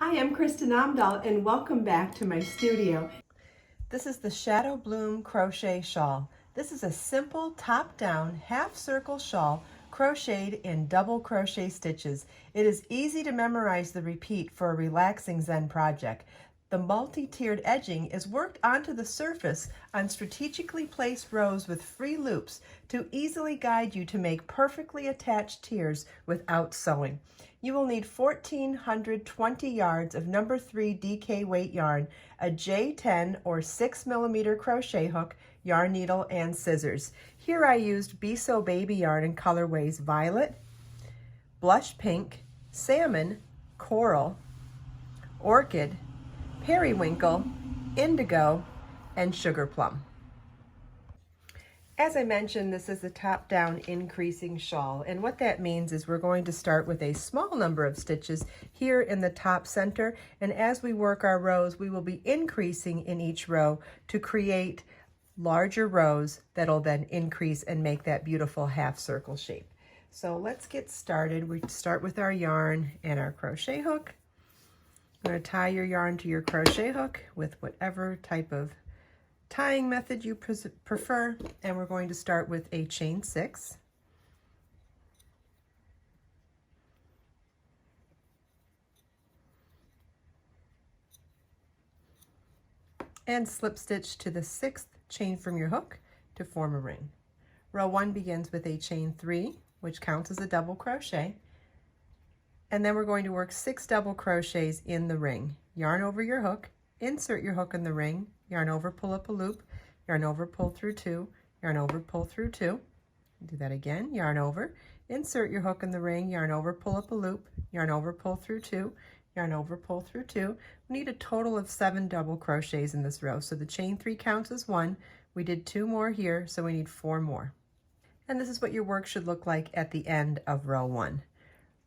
Hi, I'm Kristen Amdahl and welcome back to my studio. This is the Shadow Bloom Crochet Shawl. This is a simple top-down half circle shawl crocheted in double crochet stitches. It is easy to memorize the repeat for a relaxing Zen project. The multi-tiered edging is worked onto the surface on strategically placed rows with free loops to easily guide you to make perfectly attached tiers without sewing. You will need 1,420 yards of number 3 DK weight yarn, a J10 or 6mm crochet hook, yarn needle, and scissors. Here I used Be So Baby yarn in colorways violet, blush pink, salmon, coral, orchid, periwinkle, indigo, and sugar plum. As I mentioned, this is a top-down increasing shawl, and what that means is we're going to start with a small number of stitches here in the top center, and as we work our rows, we will be increasing in each row to create larger rows that'll then increase and make that beautiful half circle shape. So let's get started. We start with our yarn and our crochet hook. You're going to tie your yarn to your crochet hook with whatever type of tying method you prefer, and we're going to start with a chain 6. And slip stitch to the 6th chain from your hook to form a ring. Row 1 begins with a chain 3, which counts as a double crochet, and then we're going to work 6 double crochets in the ring. Yarn over your hook, insert your hook in the ring, yarn over, pull up a loop, yarn over, pull through 2, yarn over, pull through 2. Do that again, yarn over, insert your hook in the ring, yarn over, pull up a loop, yarn over, pull through 2, yarn over, pull through 2. We need a total of 7 double crochets in this row. So the chain 3 counts as 1. We did 2 more here, so we need 4 more. And this is what your work should look like at the end of row 1.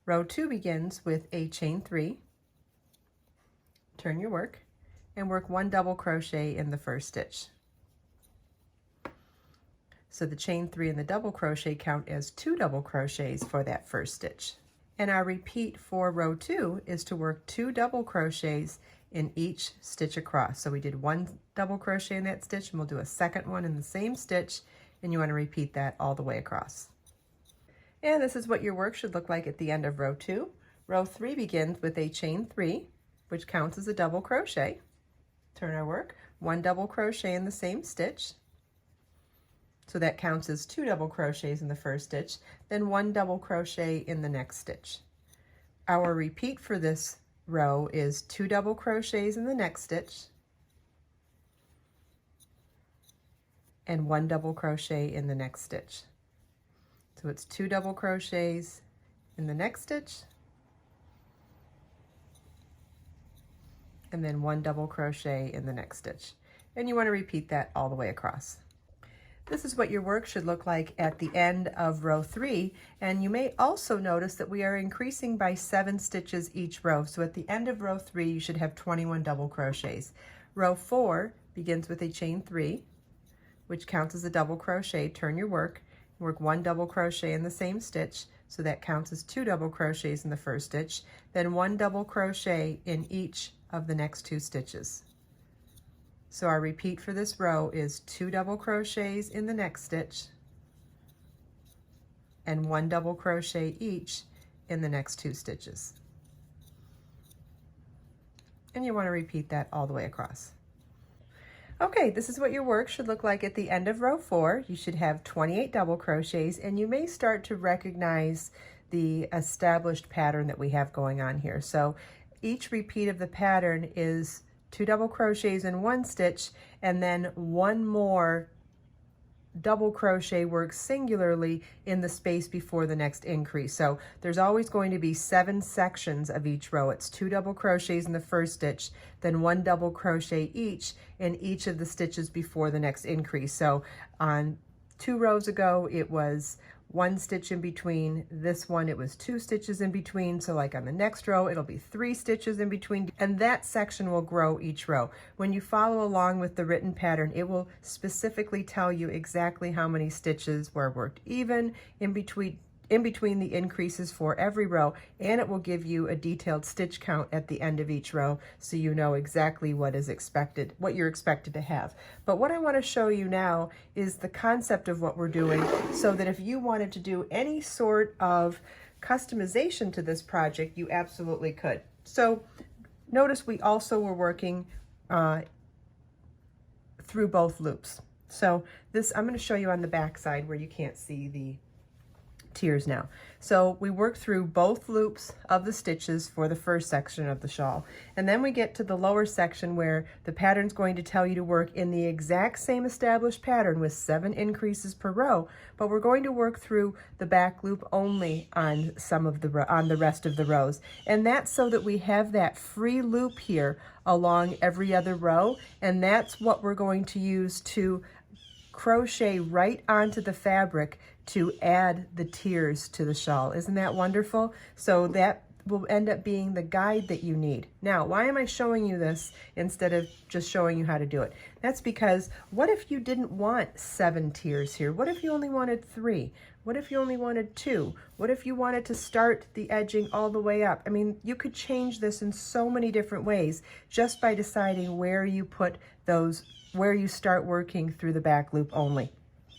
Row 2 begins with a chain 3. Turn your work and work 1 double crochet in the first stitch. So the chain 3 and the double crochet count as 2 double crochets for that first stitch. And our repeat for row 2 is to work 2 double crochets in each stitch across. So we did 1 double crochet in that stitch, and we'll do a second one in the same stitch, and you want to repeat that all the way across. And this is what your work should look like at the end of row 2. Row 3 begins with a chain 3, which counts as a double crochet. Turn our work, 1 double crochet in the same stitch. So that counts as 2 double crochets in the first stitch, then 1 double crochet in the next stitch. Our repeat for this row is 2 double crochets in the next stitch and 1 double crochet in the next stitch. So it's 2 double crochets in the next stitch and then 1 double crochet in the next stitch. And you want to repeat that all the way across. This is what your work should look like at the end of row 3, and you may also notice that we are increasing by 7 stitches each row. So at the end of row 3, you should have 21 double crochets. Row 4 begins with a chain 3, which counts as a double crochet. Turn your work, work 1 double crochet in the same stitch, so that counts as 2 double crochets in the first stitch, then 1 double crochet in each of the next 2 stitches. So our repeat for this row is 2 double crochets in the next stitch and 1 double crochet each in the next 2 stitches. And you want to repeat that all the way across. Okay, this is what your work should look like at the end of row 4. You should have 28 double crochets, and you may start to recognize the established pattern that we have going on here. So each repeat of the pattern is 2 double crochets in 1 stitch, and then 1 more double crochet work singularly in the space before the next increase. So there's always going to be 7 sections of each row. It's 2 double crochets in the first stitch, then 1 double crochet each in each of the stitches before the next increase. So on 2 rows ago, it was 1 stitch in between. This one, it was 2 stitches in between. So like on the next row, it'll be 3 stitches in between, and that section will grow each row. When you follow along with the written pattern, it will specifically tell you exactly how many stitches were worked even in between in between the increases for every row, and it will give you a detailed stitch count at the end of each row so you know exactly what is expected, what you're expected to have. But what I want to show you now is the concept of what we're doing, so that if you wanted to do any sort of customization to this project, you absolutely could. So notice we also were working through both loops. So this, I'm going to show you on the back side where you can't see the tiers now. So we work through both loops of the stitches for the first section of the shawl, and then we get to the lower section where the pattern's going to tell you to work in the exact same established pattern with 7 increases per row, but we're going to work through the back loop only on the rest of the rows, and that's so that we have that free loop here along every other row, and that's what we're going to use to crochet right onto the fabric to add the tiers to the shawl. Isn't that wonderful? So that will end up being the guide that you need. Now, why am I showing you this instead of just showing you how to do it? That's because what if you didn't want 7 tiers here? What if you only wanted 3? What if you only wanted 2? What if you wanted to start the edging all the way up? I mean, you could change this in so many different ways just by deciding where you put those, where you start working through the back loop only.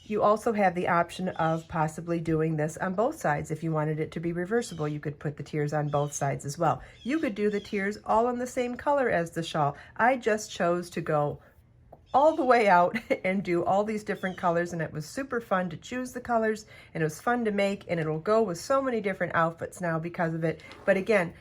You also have the option of possibly doing this on both sides. If you wanted it to be reversible, you could put the tiers on both sides as well. You could do the tiers all in the same color as the shawl. I just chose to go all the way out and do all these different colors, and it was super fun to choose the colors, and it was fun to make, and it'll go with so many different outfits now because of it. But again,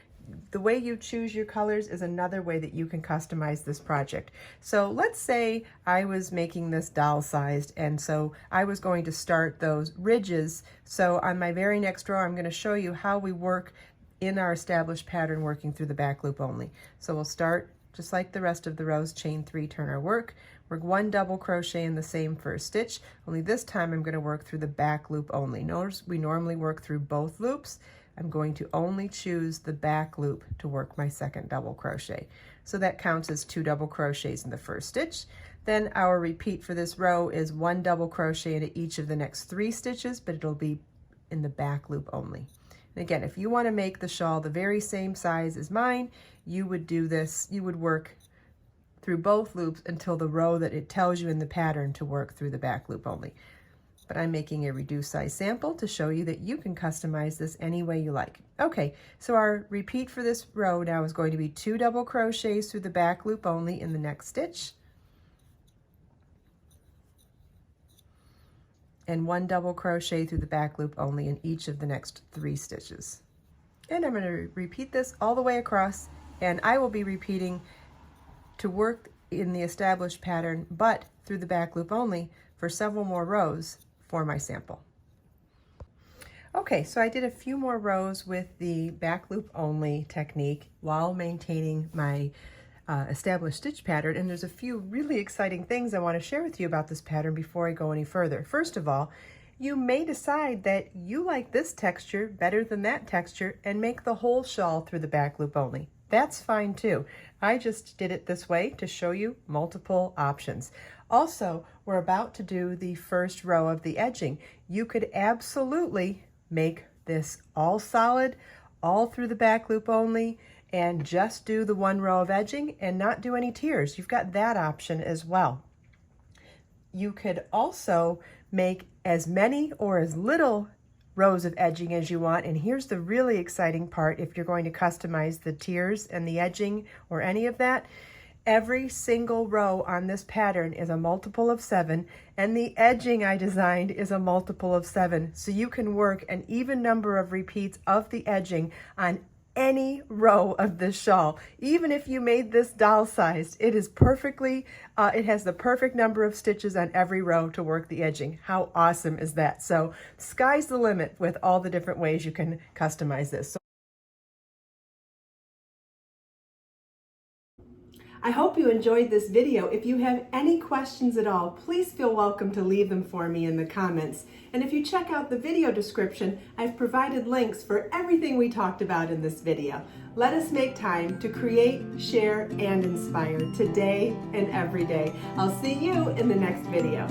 the way you choose your colors is another way that you can customize this project. So let's say I was making this doll sized, and so I was going to start those ridges. So on my very next row, I'm going to show you how we work in our established pattern working through the back loop only. So we'll start just like the rest of the rows, chain 3, turn our work, work 1 double crochet in the same first stitch, only this time I'm going to work through the back loop only. Notice we normally work through both loops. I'm going to only choose the back loop to work my second double crochet. So that counts as 2 double crochets in the first stitch. Then our repeat for this row is 1 double crochet into each of the next 3 stitches, but it'll be in the back loop only. And again, if you want to make the shawl the very same size as mine, you would do this, you would work through both loops until the row that it tells you in the pattern to work through the back loop only. But I'm making a reduced size sample to show you that you can customize this any way you like. Okay, so our repeat for this row now is going to be 2 double crochets through the back loop only in the next stitch, and 1 double crochet through the back loop only in each of the next 3 stitches. And I'm going to repeat this all the way across, and I will be repeating to work in the established pattern, but through the back loop only for several more rows for my sample. Okay, so I did a few more rows with the back loop only technique while maintaining my established stitch pattern, and there's a few really exciting things I want to share with you about this pattern before I go any further. First of all, you may decide that you like this texture better than that texture and make the whole shawl through the back loop only. That's fine too. I just did it this way to show you multiple options. Also, we're about to do the first row of the edging. You could absolutely make this all solid, all through the back loop only, and just do the 1 row of edging and not do any tiers. You've got that option as well. You could also make as many or as little rows of edging as you want, and here's the really exciting part if you're going to customize the tiers and the edging or any of that. Every single row on this pattern is a multiple of 7, and the edging I designed is a multiple of 7. So you can work an even number of repeats of the edging on any row of this shawl. Even if you made this doll sized, it is perfectly, it has the perfect number of stitches on every row to work the edging. How awesome is that? So sky's the limit with all the different ways you can customize this. I hope you enjoyed this video. If you have any questions at all, please feel welcome to leave them for me in the comments. And if you check out the video description, I've provided links for everything we talked about in this video. Let us make time to create, share, and inspire today and every day. I'll see you in the next video.